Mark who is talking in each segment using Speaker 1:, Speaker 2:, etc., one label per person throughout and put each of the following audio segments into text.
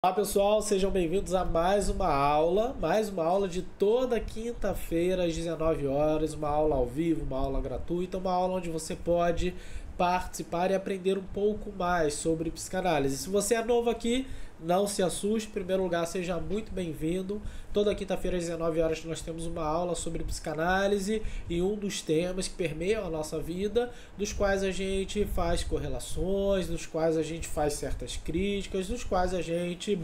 Speaker 1: Olá pessoal, sejam bem-vindos a mais uma aula de toda quinta-feira às 19 horas, uma aula ao vivo, uma aula gratuita, uma aula onde você pode participar e aprender um pouco mais sobre psicanálise. Se você é novo aqui, não se assuste, em primeiro lugar, seja muito bem-vindo. Toda quinta-feira às 19 horas nós temos uma aula sobre psicanálise e um dos temas que permeiam a nossa vida, dos quais a gente faz correlações, dos quais a gente faz certas críticas, dos quais a gente,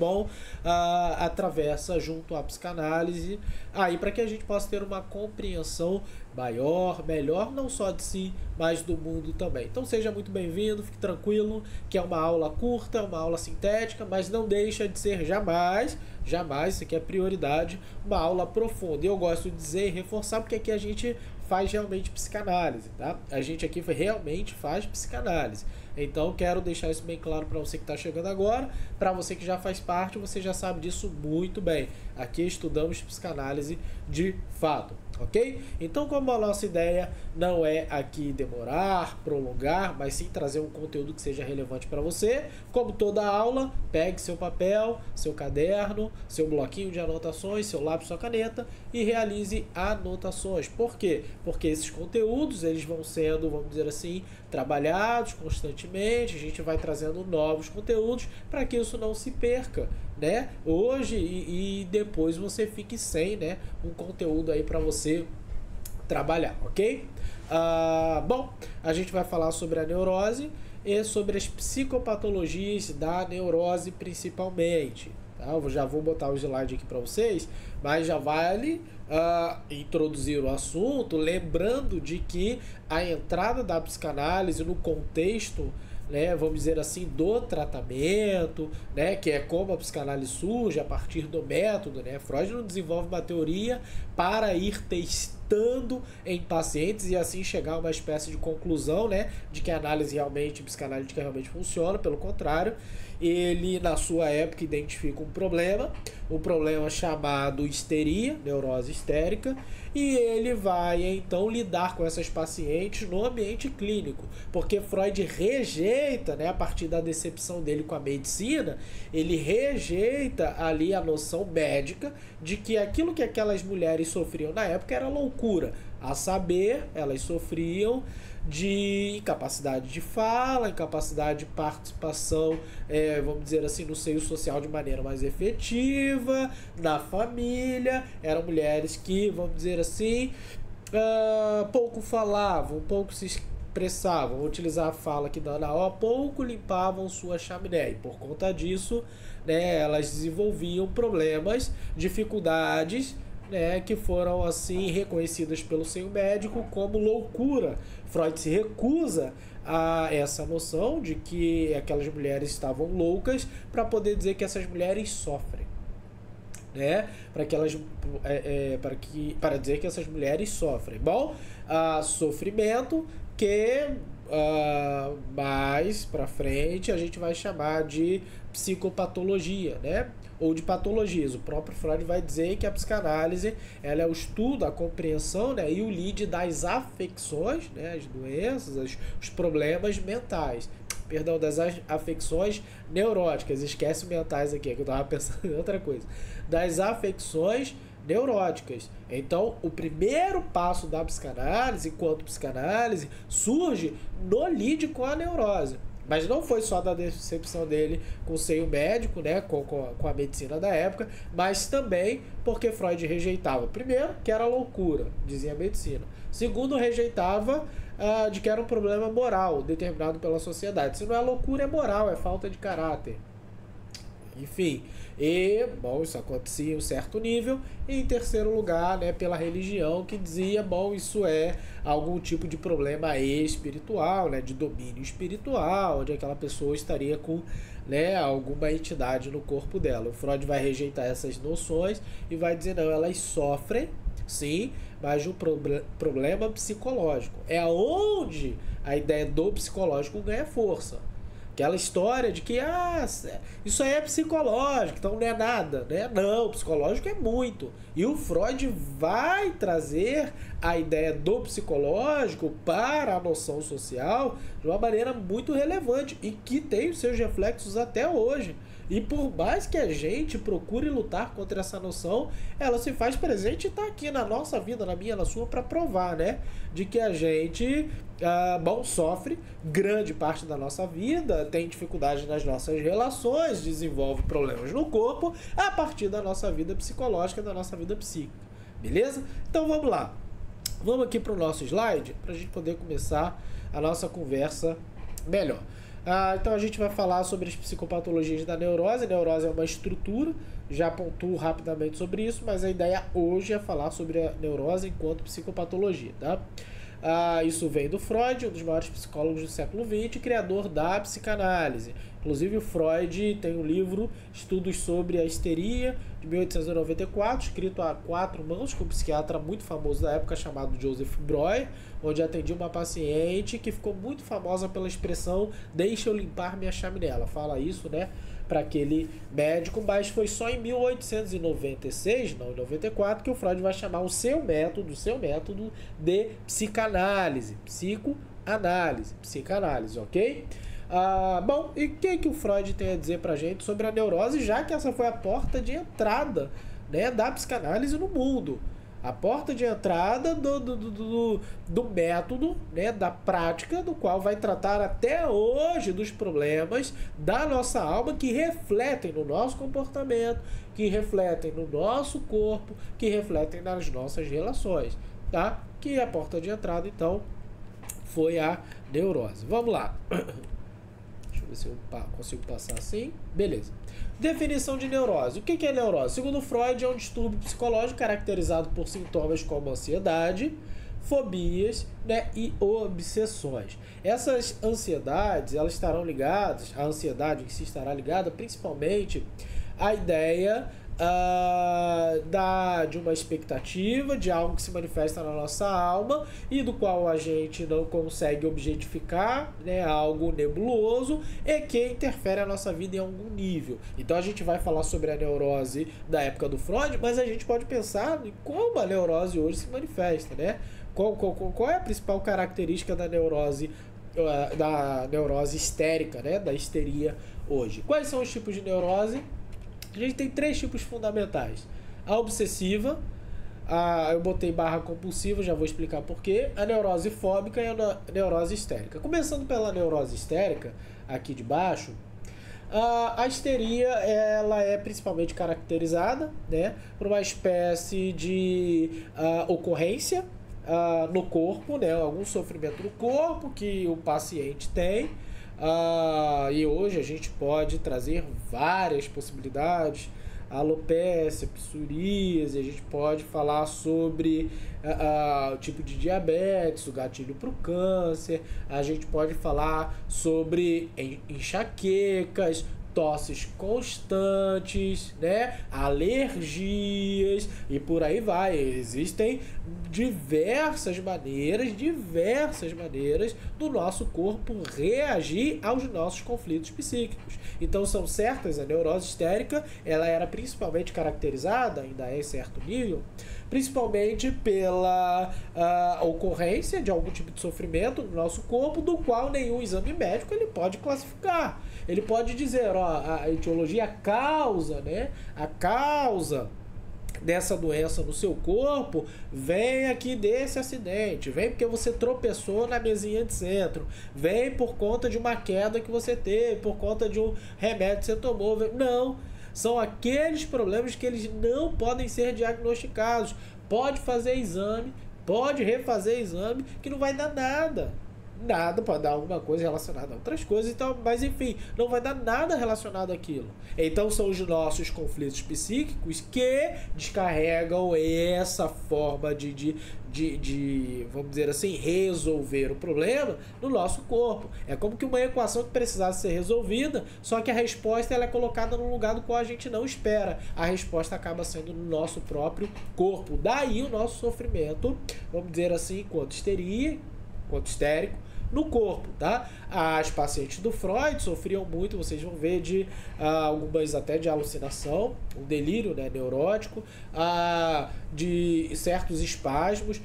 Speaker 1: atravessa junto à psicanálise, aí para que a gente possa ter uma compreensão maior, melhor, não só de si, mas do mundo também. Então seja muito bem-vindo, fique tranquilo, que é uma aula curta, uma aula sintética, mas não deixa de ser jamais, isso aqui é prioridade, uma aula profunda. E eu gosto de dizer e reforçar porque aqui a gente faz realmente psicanálise, tá? A gente aqui realmente faz psicanálise. Então quero deixar isso bem claro para você que está chegando agora, para você que já faz parte, você já sabe disso muito bem. Aqui estudamos psicanálise de fato, ok? Então, como a nossa ideia não é aqui demorar, prolongar, mas sim trazer um conteúdo que seja relevante para você, como toda aula, pegue seu papel, seu caderno, seu bloquinho de anotações, seu lápis, sua caneta e realize anotações. Por quê? Porque esses conteúdos, eles vão sendo, vamos dizer assim, trabalhados constantemente, a gente vai trazendo novos conteúdos para que isso não se perca, né? Hoje e depois você fique sem, né, um conteúdo aí para você trabalhar, ok? Bom, a gente vai falar sobre a neurose e sobre as psicopatologias da neurose principalmente. Tá? Eu já vou botar o slide aqui para vocês, mas já vale introduzir o assunto, lembrando de que a entrada da psicanálise no contexto, né, vamos dizer assim, do tratamento, né, que é como a psicanálise surge a partir do método, né? Freud não desenvolve uma teoria para ir testando em pacientes e assim chegar a uma espécie de conclusão, né, de que a análise realmente, psicanalítica realmente funciona. Pelo contrário, ele na sua época identifica um problema chamado histeria, neurose histérica, e ele vai então lidar com essas pacientes no ambiente clínico, porque Freud rejeita, né, a partir da decepção dele com a medicina, ele rejeita ali a noção médica de que aquilo que aquelas mulheres sofriam na época era loucura, a saber, elas sofriam de incapacidade de fala, incapacidade de participação, vamos dizer assim, no seio social de maneira mais efetiva, na família. Eram mulheres que, vamos dizer assim, pouco falavam, pouco se expressavam, vou utilizar a fala aqui da Ana O, pouco limpavam sua chaminé. E por conta disso, né, elas desenvolviam problemas, dificuldades, né, que foram assim reconhecidas pelo seio médico como loucura. Freud se recusa a essa noção de que aquelas mulheres estavam loucas para poder dizer que essas mulheres sofrem, né? Para dizer que essas mulheres sofrem. Bom, sofrimento que mais para frente a gente vai chamar de psicopatologia, né? Ou de patologias. O próprio Freud vai dizer que a psicanálise, ela é o estudo, a compreensão, né, e o lide das afecções, né, as doenças, os problemas mentais. Perdão, das afecções neuróticas. Esquece mentais aqui, que eu estava pensando em outra coisa. Das afecções neuróticas. Então, o primeiro passo da psicanálise, enquanto psicanálise, surge no lide com a neurose. Mas não foi só da decepção dele com o seio médico, né, com a medicina da época, mas também porque Freud rejeitava, primeiro, que era loucura, dizia a medicina. Segundo, rejeitava de que era um problema moral determinado pela sociedade. Se não é loucura, é moral, é falta de caráter. Enfim, bom, isso acontecia em um certo nível. E em terceiro lugar, né, pela religião, que dizia, bom, isso é algum tipo de problema espiritual, né, de domínio espiritual, onde aquela pessoa estaria com, né, alguma entidade no corpo dela. O Freud vai rejeitar essas noções e vai dizer, não, elas sofrem, sim, mas de um problema psicológico. É onde a ideia do psicológico ganha força. Aquela história de que isso aí é psicológico, então não é nada, né? Não, psicológico é muito. E o Freud vai trazer a ideia do psicológico para a noção social de uma maneira muito relevante e que tem os seus reflexos até hoje. E por mais que a gente procure lutar contra essa noção, ela se faz presente e está aqui na nossa vida, na minha, na sua, para provar, né? De que a gente, sofre grande parte da nossa vida, tem dificuldade nas nossas relações, desenvolve problemas no corpo, a partir da nossa vida psicológica, da nossa vida psíquica. Beleza? Então vamos lá. Vamos aqui para o nosso slide, para a gente poder começar a nossa conversa melhor. Então a gente vai falar sobre as psicopatologias da neurose. A neurose é uma estrutura, já pontuo rapidamente sobre isso, mas a ideia hoje é falar sobre a neurose enquanto psicopatologia, tá? Isso vem do Freud, um dos maiores psicólogos do século XX, criador da psicanálise. Inclusive o Freud tem um livro, Estudos sobre a Histeria, de 1894, escrito a 4 mãos, com um psiquiatra muito famoso da época chamado Joseph Breuer, onde atendia uma paciente que ficou muito famosa pela expressão "deixa eu limpar minha chaminé". Ela fala isso, né, para aquele médico, mas foi só em 1896, não em 94, que o Freud vai chamar o seu método de psicanálise, psicanálise, ok? E o que o Freud tem a dizer pra gente sobre a neurose, já que essa foi a porta de entrada, né, da psicanálise no mundo? A porta de entrada do método, né, da prática, do qual vai tratar até hoje dos problemas da nossa alma que refletem no nosso comportamento, que refletem no nosso corpo, que refletem nas nossas relações, tá? Que a porta de entrada, então, foi a neurose. Vamos lá. Deixa eu ver se eu consigo passar assim. Beleza. Definição de neurose. O que é neurose? Segundo Freud, é um distúrbio psicológico caracterizado por sintomas como ansiedade, fobias, né, e obsessões. Essas ansiedades, elas estarão ligadas, a ansiedade em si estará ligada principalmente à ideia de uma expectativa, de algo que se manifesta na nossa alma e do qual a gente não consegue objetificar, né, algo nebuloso e que interfere a nossa vida em algum nível. Então a gente vai falar sobre a neurose da época do Freud, mas a gente pode pensar em como a neurose hoje se manifesta, né? Qual é a principal característica da neurose histérica, né, da histeria hoje? Quais são os tipos de neurose? A gente tem 3 tipos fundamentais. A obsessiva, eu botei barra compulsiva, já vou explicar porquê. A neurose fóbica e a neurose histérica. Começando pela neurose histérica, aqui de baixo, a histeria, ela é principalmente caracterizada, né, por uma espécie de ocorrência no corpo, né, algum sofrimento no corpo que o paciente tem. E hoje a gente pode trazer várias possibilidades, alopécia, psoríase, a gente pode falar sobre o tipo de diabetes, o gatilho para o câncer, a gente pode falar sobre enxaquecas, tosses constantes, né, alergias e por aí vai. Existem diversas maneiras do nosso corpo reagir aos nossos conflitos psíquicos. Então são certas, a neurose histérica, ela era principalmente caracterizada, ainda é em certo nível, principalmente pela ocorrência de algum tipo de sofrimento no nosso corpo, do qual nenhum exame médico ele pode classificar. Ele pode dizer, a etiologia, a causa dessa doença no seu corpo vem aqui desse acidente, vem porque você tropeçou na mesinha de centro, vem por conta de uma queda que você teve, por conta de um remédio que você tomou. Não, são aqueles problemas que eles não podem ser diagnosticados. Pode fazer exame, pode refazer exame, que não vai dar nada. Pode dar alguma coisa relacionada a outras coisas, então, mas enfim, não vai dar nada relacionado àquilo. Então são os nossos conflitos psíquicos que descarregam essa forma de vamos dizer assim, resolver o problema no nosso corpo. É como que uma equação que precisasse ser resolvida, só que a resposta ela é colocada num lugar do qual a gente não espera. A resposta acaba sendo no nosso próprio corpo. Daí o nosso sofrimento, vamos dizer assim, enquanto histeria, enquanto histérico, no corpo, tá? As pacientes do Freud sofriam muito, vocês vão ver, de algumas até de alucinação, um delírio, né, neurótico, de certos espasmos,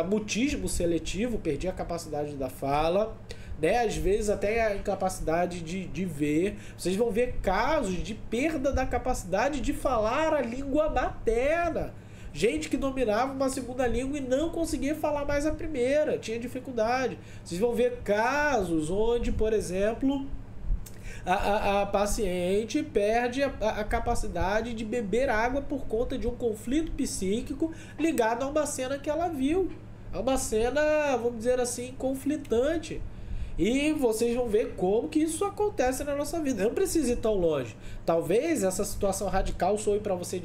Speaker 1: mutismo seletivo, perdia a capacidade da fala, né? Às vezes até a incapacidade de ver. Vocês vão ver casos de perda da capacidade de falar a língua materna. Gente que dominava uma segunda língua e não conseguia falar mais a primeira, tinha dificuldade. Vocês vão ver casos onde, por exemplo, a paciente perde a capacidade de beber água por conta de um conflito psíquico ligado a uma cena que ela viu. É uma cena, vamos dizer assim, conflitante. E vocês vão ver como que isso acontece na nossa vida. Não precisa ir tão longe. Talvez essa situação radical soe para você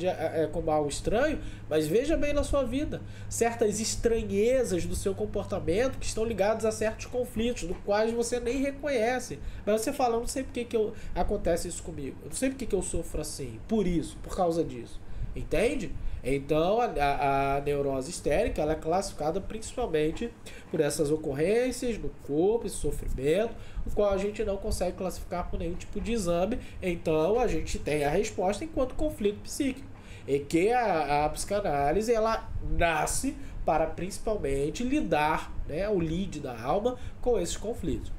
Speaker 1: como algo estranho, mas veja bem na sua vida. Certas estranhezas do seu comportamento que estão ligadas a certos conflitos, do quais você nem reconhece. Mas você fala, eu não sei porque que acontece isso comigo. Eu não sei porque que eu sofro assim. Por isso, por causa disso. Entende? Então a neurose histérica ela é classificada principalmente por essas ocorrências no corpo, esse sofrimento, o qual a gente não consegue classificar por nenhum tipo de exame. Então a gente tem a resposta enquanto conflito psíquico. E que a psicanálise ela nasce para principalmente lidar, né, o lead da alma com esses conflitos.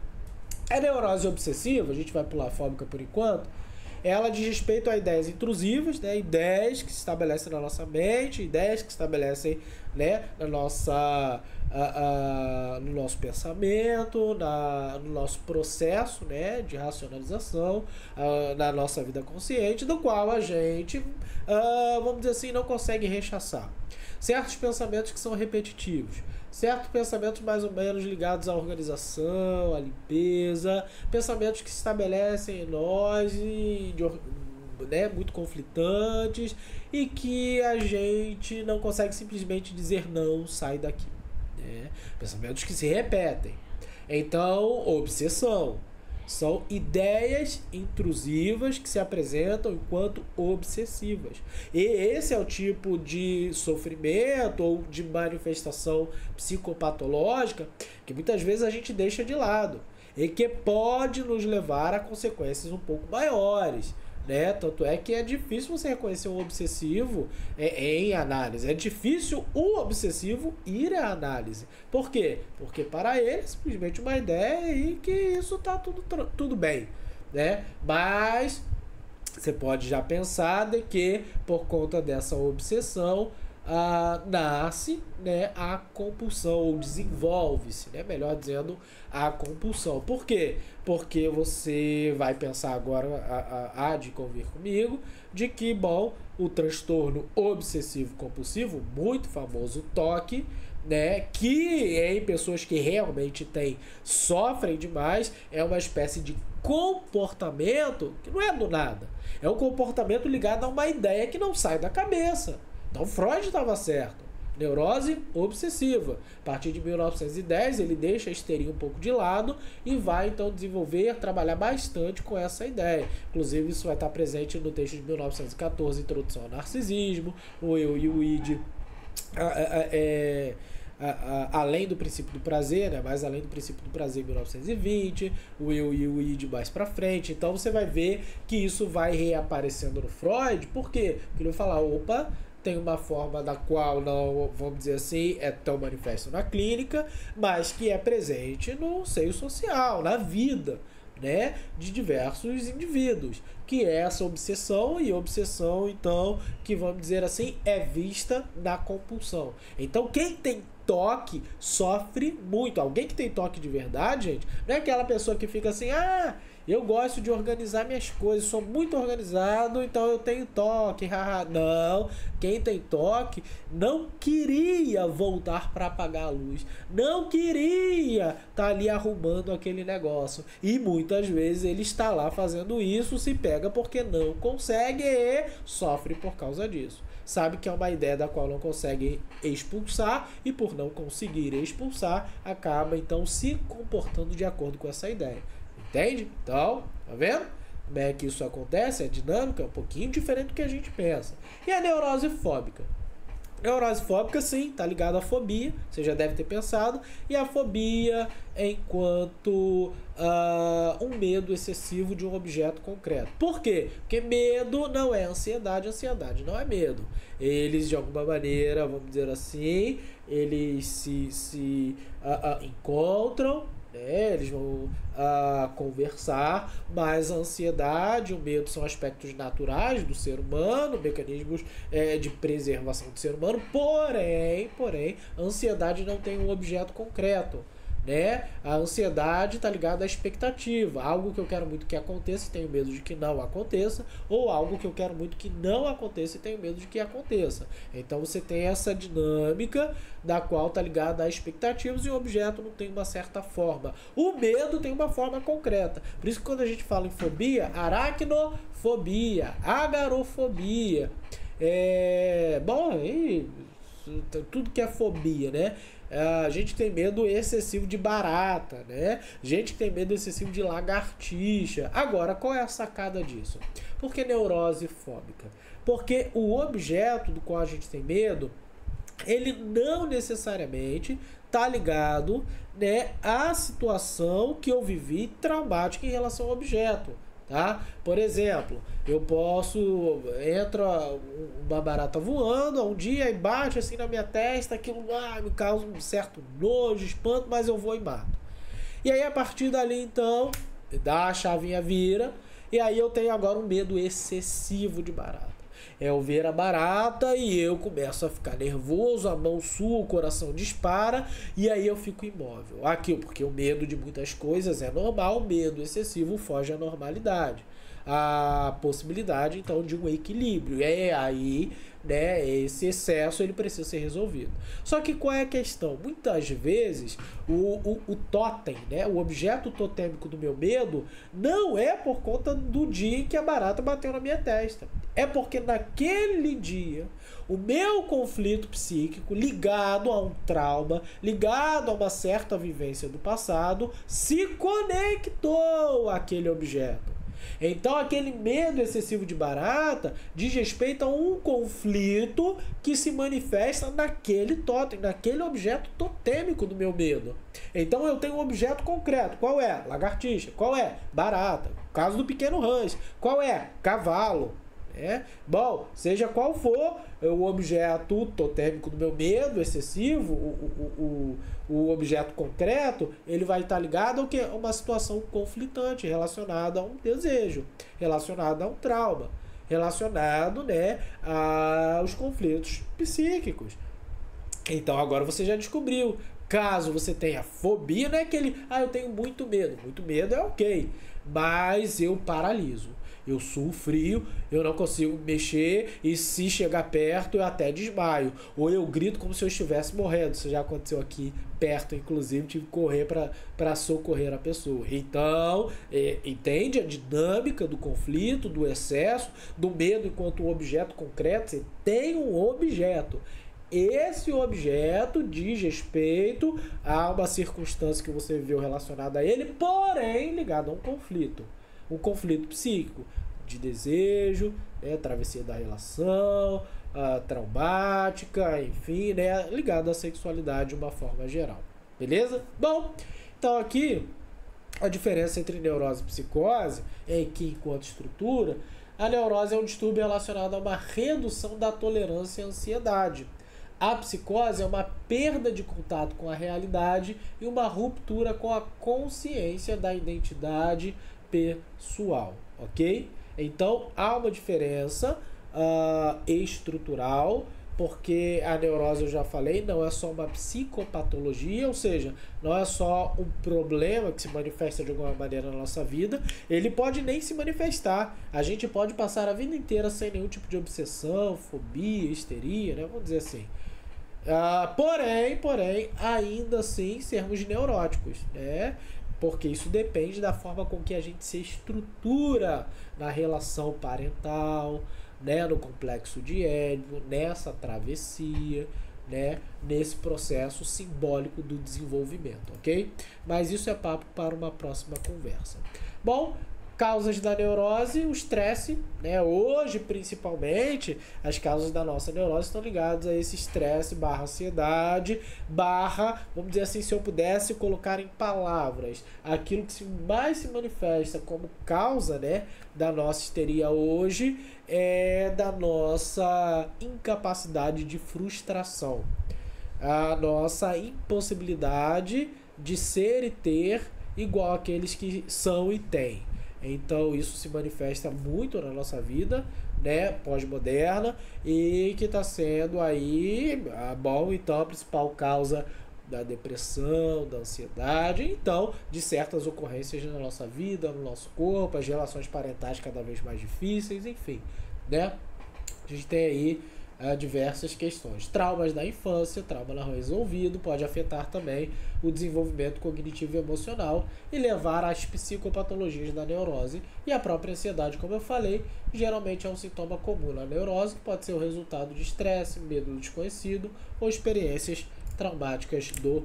Speaker 1: A neurose obsessiva, a gente vai pular a fóbica por enquanto, ela diz respeito a ideias intrusivas, né? Ideias que se estabelecem na nossa mente, ideias que se estabelecem, né, na nossa, no nosso pensamento, no nosso processo, né, de racionalização, na nossa vida consciente, do qual a gente, vamos dizer assim, não consegue rechaçar. Certos pensamentos que são repetitivos. Certos pensamentos mais ou menos ligados à organização, à limpeza, pensamentos que se estabelecem em nós e né, muito conflitantes e que a gente não consegue simplesmente dizer não, sai daqui. Né? Pensamentos que se repetem. Então, obsessão. São ideias intrusivas que se apresentam enquanto obsessivas. E esse é o tipo de sofrimento ou de manifestação psicopatológica que muitas vezes a gente deixa de lado e que pode nos levar a consequências um pouco maiores. Né? Tanto é que é difícil você reconhecer um obsessivo em análise. É difícil o obsessivo ir à análise. Por quê? Porque para ele é simplesmente uma ideia e que isso está tudo bem. Né? Mas você pode já pensar de que por conta dessa obsessão nasce, né, a compulsão, ou desenvolve-se, né, melhor dizendo, a compulsão. Por quê? Porque você vai pensar agora, há de convir comigo, de que, bom, o transtorno obsessivo compulsivo, muito famoso TOC, né, que em pessoas que realmente sofrem demais, é uma espécie de comportamento que não é do nada. É um comportamento ligado a uma ideia que não sai da cabeça. Então Freud estava certo. Neurose obsessiva. A partir de 1910 ele deixa a histeria um pouco de lado e vai então desenvolver, trabalhar bastante com essa ideia. Inclusive isso vai estar presente no texto de 1914, Introdução ao Narcisismo, o Eu e o Id, além do princípio do prazer, né? Mais além do princípio do prazer em 1920, o Eu e o Id mais pra frente. Então você vai ver que isso vai reaparecendo no Freud. Por quê? Porque ele vai falar, opa, tem uma forma da qual não, vamos dizer assim, é tão manifesto na clínica, mas que é presente no seio social, na vida, né, de diversos indivíduos, que é essa obsessão, e obsessão, então, que vamos dizer assim, é vista na compulsão. Então, quem tem toque sofre muito. Alguém que tem toque de verdade, gente, não é aquela pessoa que fica assim, eu gosto de organizar minhas coisas, sou muito organizado, então eu tenho toque. Não, quem tem toque não queria voltar para apagar a luz, não queria estar ali arrumando aquele negócio. E muitas vezes ele está lá fazendo isso, se pega porque não consegue e sofre por causa disso. Sabe que é uma ideia da qual não consegue expulsar e por não conseguir expulsar, acaba então se comportando de acordo com essa ideia. Entende? Então, tá vendo? Como é que isso acontece? A dinâmica é um pouquinho diferente do que a gente pensa. E a neurose fóbica? Neurose fóbica, sim, está ligada à fobia, você já deve ter pensado. E a fobia é enquanto um medo excessivo de um objeto concreto. Por quê? Porque medo não é ansiedade, ansiedade não é medo. Eles, de alguma maneira, vamos dizer assim, eles se encontram, né? Eles vão conversar, mas a ansiedade e o medo são aspectos naturais do ser humano, mecanismos de preservação do ser humano, porém, a ansiedade não tem um objeto concreto. Né? A ansiedade está ligada à expectativa, algo que eu quero muito que aconteça e tenho medo de que não aconteça, ou algo que eu quero muito que não aconteça e tenho medo de que aconteça. Então você tem essa dinâmica da qual está ligada a expectativas e o objeto não tem uma certa forma. O medo tem uma forma concreta. Por isso que quando a gente fala em fobia, aracnofobia, agarofobia, tudo que é fobia, né? A gente tem medo excessivo de barata, né? Gente que tem medo excessivo de lagartixa. Agora, qual é a sacada disso? Por que neurose fóbica? Porque o objeto do qual a gente tem medo, ele não necessariamente está ligado, né, à situação que eu vivi traumática em relação ao objeto. Tá? Por exemplo, entra uma barata voando um dia e bate assim na minha testa, aquilo me causa um certo nojo, espanto, mas eu vou e mato. E aí a partir dali então, dá a chavinha vira, e aí eu tenho agora um medo excessivo de barata. Eu ver a barata e eu começo a ficar nervoso, a mão sua, o coração dispara e aí eu fico imóvel. Aqui, porque o medo de muitas coisas é normal, o medo excessivo foge à normalidade. A possibilidade, então, de um equilíbrio. E aí, né, esse excesso ele precisa ser resolvido. Só que qual é a questão? Muitas vezes o totem, né, o objeto totêmico do meu medo não é por conta do dia em que a barata bateu na minha testa. É porque naquele dia o meu conflito psíquico ligado a um trauma, ligado a uma certa vivência do passado, se conectou àquele objeto. Então aquele medo excessivo de barata diz respeito a um conflito que se manifesta naquele totem, naquele objeto totêmico do meu medo. Então eu tenho um objeto concreto. Qual é? Lagartixa. Qual é? Barata. Caso do pequeno rãs. Qual é? Cavalo. Bom, seja qual for o objeto totêmico do meu medo excessivo, o objeto concreto, ele vai estar ligado ao que? A uma situação conflitante, relacionada a um desejo, relacionada a um trauma, relacionado, né, aos conflitos psíquicos. Então agora você já descobriu. Caso você tenha fobia, não é aquele, eu tenho muito medo. Muito medo é ok, mas eu paraliso. Eu suo frio, eu não consigo mexer e se chegar perto eu até desmaio. Ou eu grito como se eu estivesse morrendo. Isso já aconteceu aqui perto, inclusive tive que correr para socorrer a pessoa. Então, entende a dinâmica do conflito, do excesso, do medo enquanto um objeto concreto. Você tem um objeto. Esse objeto diz respeito a uma circunstância que você viveu relacionada a ele, porém ligado a um conflito psíquico, de desejo, né, travessia da relação, traumática, enfim, né, ligado à sexualidade de uma forma geral. Beleza? Bom, então aqui a diferença entre neurose e psicose é que, enquanto estrutura, a neurose é um distúrbio relacionado a uma redução da tolerância à ansiedade. A psicose é uma perda de contato com a realidade e uma ruptura com a consciência da identidade pessoal, ok? Então há uma diferença estrutural, porque a neurose, eu já falei, não é só uma psicopatologia, ou seja, não é só um problema que se manifesta de alguma maneira na nossa vida, ele pode nem se manifestar. A gente pode passar a vida inteira sem nenhum tipo de obsessão, fobia, histeria, né? Vamos dizer assim. Porém, ainda assim sermos neuróticos, né? Porque isso depende da forma com que a gente se estrutura na relação parental, né? No complexo de Édipo, nessa travessia, né? Nesse processo simbólico do desenvolvimento, ok? Mas isso é papo para uma próxima conversa. Bom, causas da neurose, o estresse, né? Hoje, principalmente, as causas da nossa neurose estão ligadas a esse estresse / ansiedade / vamos dizer assim, se eu pudesse colocar em palavras, aquilo que mais se manifesta como causa, né, da nossa histeria hoje é da nossa incapacidade de frustração, a nossa impossibilidade de ser e ter igual àqueles que são e têm. Então isso se manifesta muito na nossa vida, né, pós-moderna, e que está sendo aí, bom, então a principal causa da depressão, da ansiedade, então de certas ocorrências na nossa vida, no nosso corpo, as relações parentais cada vez mais difíceis, enfim, né? A gente tem aí diversas questões. Traumas da infância, trauma não resolvido, pode afetar também o desenvolvimento cognitivo e emocional e levar às psicopatologias da neurose. E a própria ansiedade, como eu falei, geralmente é um sintoma comum na neurose, que pode ser o resultado de estresse, medo do desconhecido ou experiências traumáticas do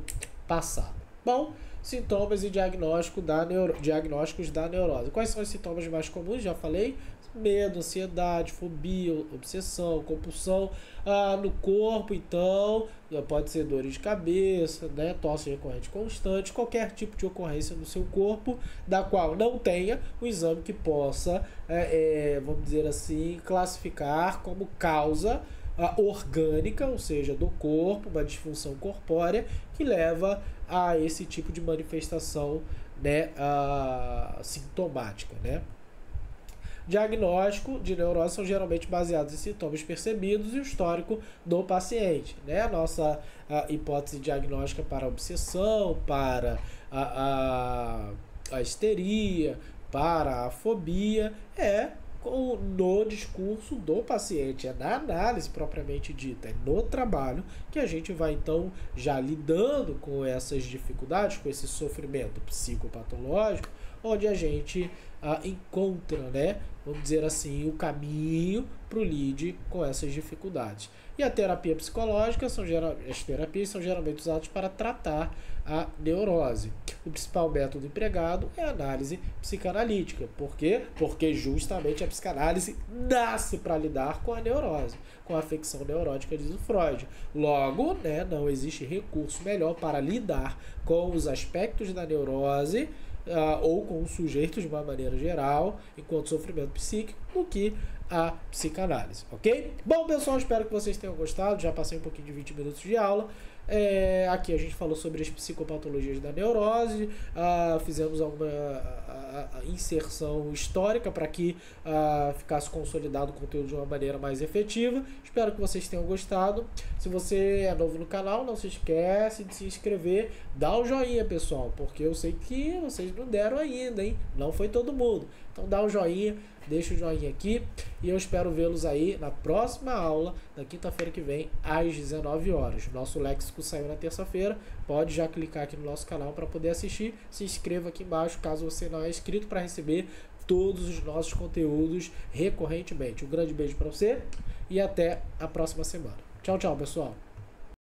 Speaker 1: passado. Bom, sintomas e diagnósticos da neurose. Quais são os sintomas mais comuns? Já falei. Medo, ansiedade, fobia, obsessão, compulsão. No corpo, então, pode ser dores de cabeça, né? Tosse recorrente constante, qualquer tipo de ocorrência no seu corpo, da qual não tenha um exame que possa, vamos dizer assim, classificar como causa orgânica, ou seja, do corpo, uma disfunção corpórea que leva a esse tipo de manifestação, né, sintomática, né? Diagnóstico de neurose são geralmente baseados em sintomas percebidos e o histórico do paciente, né? A nossa hipótese diagnóstica para a obsessão, para a histeria, para a fobia no discurso do paciente, é na análise propriamente dita, é no trabalho que a gente vai então já lidando com essas dificuldades, com esse sofrimento psicopatológico, onde a gente encontra, né, vamos dizer assim, o caminho para o lide com essas dificuldades. E a terapia psicológica, as terapias são geralmente usadas para tratar a neurose. O principal método empregado é a análise psicanalítica. Por quê? Porque justamente a psicanálise nasce para lidar com a neurose, com a afecção neurótica, diz o Freud. Logo, né, não existe recurso melhor para lidar com os aspectos da neurose ou com o sujeito de uma maneira geral, enquanto sofrimento psíquico, do que a psicanálise, ok? Bom, pessoal, espero que vocês tenham gostado. Já passei um pouquinho de 20 minutos de aula. Aqui a gente falou sobre as psicopatologias da neurose, fizemos alguma inserção histórica para que ficasse consolidado o conteúdo de uma maneira mais efetiva. Espero que vocês tenham gostado. Se você é novo no canal, não se esquece de se inscrever, dá um joinha, pessoal, porque eu sei que vocês não deram ainda, hein? Não foi todo mundo. Então dá um joinha, deixa o joinha aqui e eu espero vê-los aí na próxima aula, na quinta-feira que vem, às 19 horas. Nosso léxico saiu na terça-feira, pode já clicar aqui no nosso canal para poder assistir. Se inscreva aqui embaixo caso você não é inscrito para receber todos os nossos conteúdos recorrentemente. Um grande beijo para você e até a próxima semana. Tchau, tchau, pessoal.